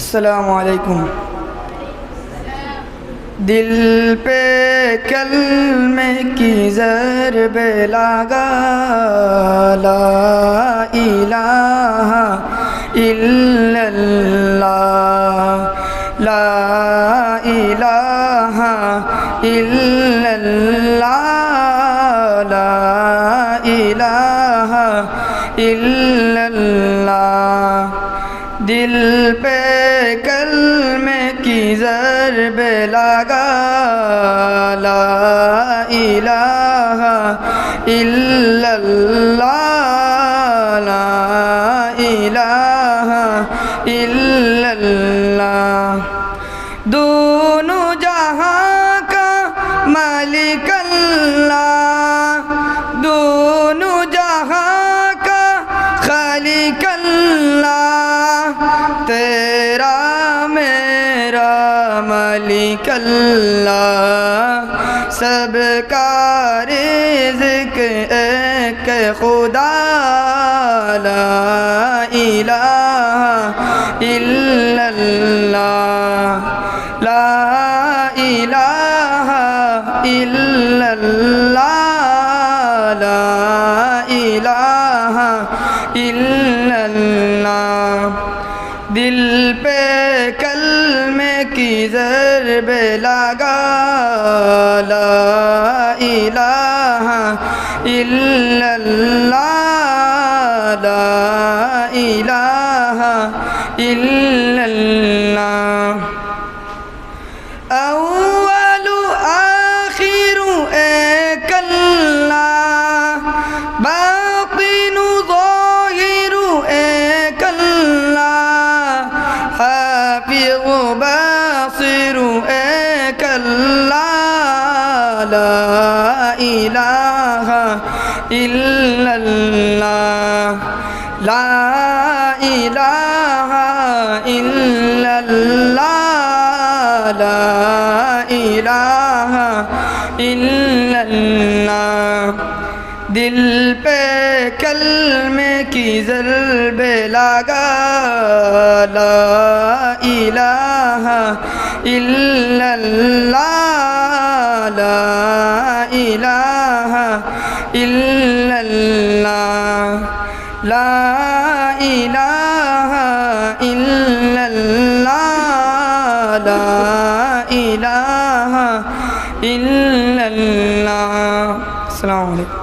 अस्सलामु अलैकुम। दिल पे कलमे की ज़रब लगा, ला इलाहा इल्लल्लाह, ला इलाहा इल्लल्लाह, ला इलाहा इल्लल्लाह। दिल पे कलमे की ज़रब लगा, ला इलाहा इल्लल्लाह, ला इलाहा इल्लल्लाह। दोनों जहां का मालिक अल्लाह, दोनों जहां का खालिक अल्लाह, तेरा मेरा मालिक अल्लाह। सबका रिज़्क़ एक खुदा, ला इलाहा इल्लल्लाह, ला इलाहा इल्लल्लाह, ला इलाहा इल्लल्लाह। दिल पे कलमे की ज़रब लगा, ला इलाहा इल्लल्लाह, ला इलाहा इल्लल्लाह। अव्वलु आखिरु एक अल्लाह, बातिनु ज़ाहिरु एक अल्लाह, हाफ़िज़ु बासिरु एक अल्लाह, ला इलाहा इल्लल्लाह, ला इलाहा इल्लल्लाह, ला इलाहा इल्लल्लाह। दिल पे कलमे की ज़रब लगा, ला इलाहा इल्लल्लाह, ला इलाहा इल्लल्लाह, ला इलाहा इल्लल्लाह, ला इलाहा इल्लल्लाह। अस्सलामु अलैकुम।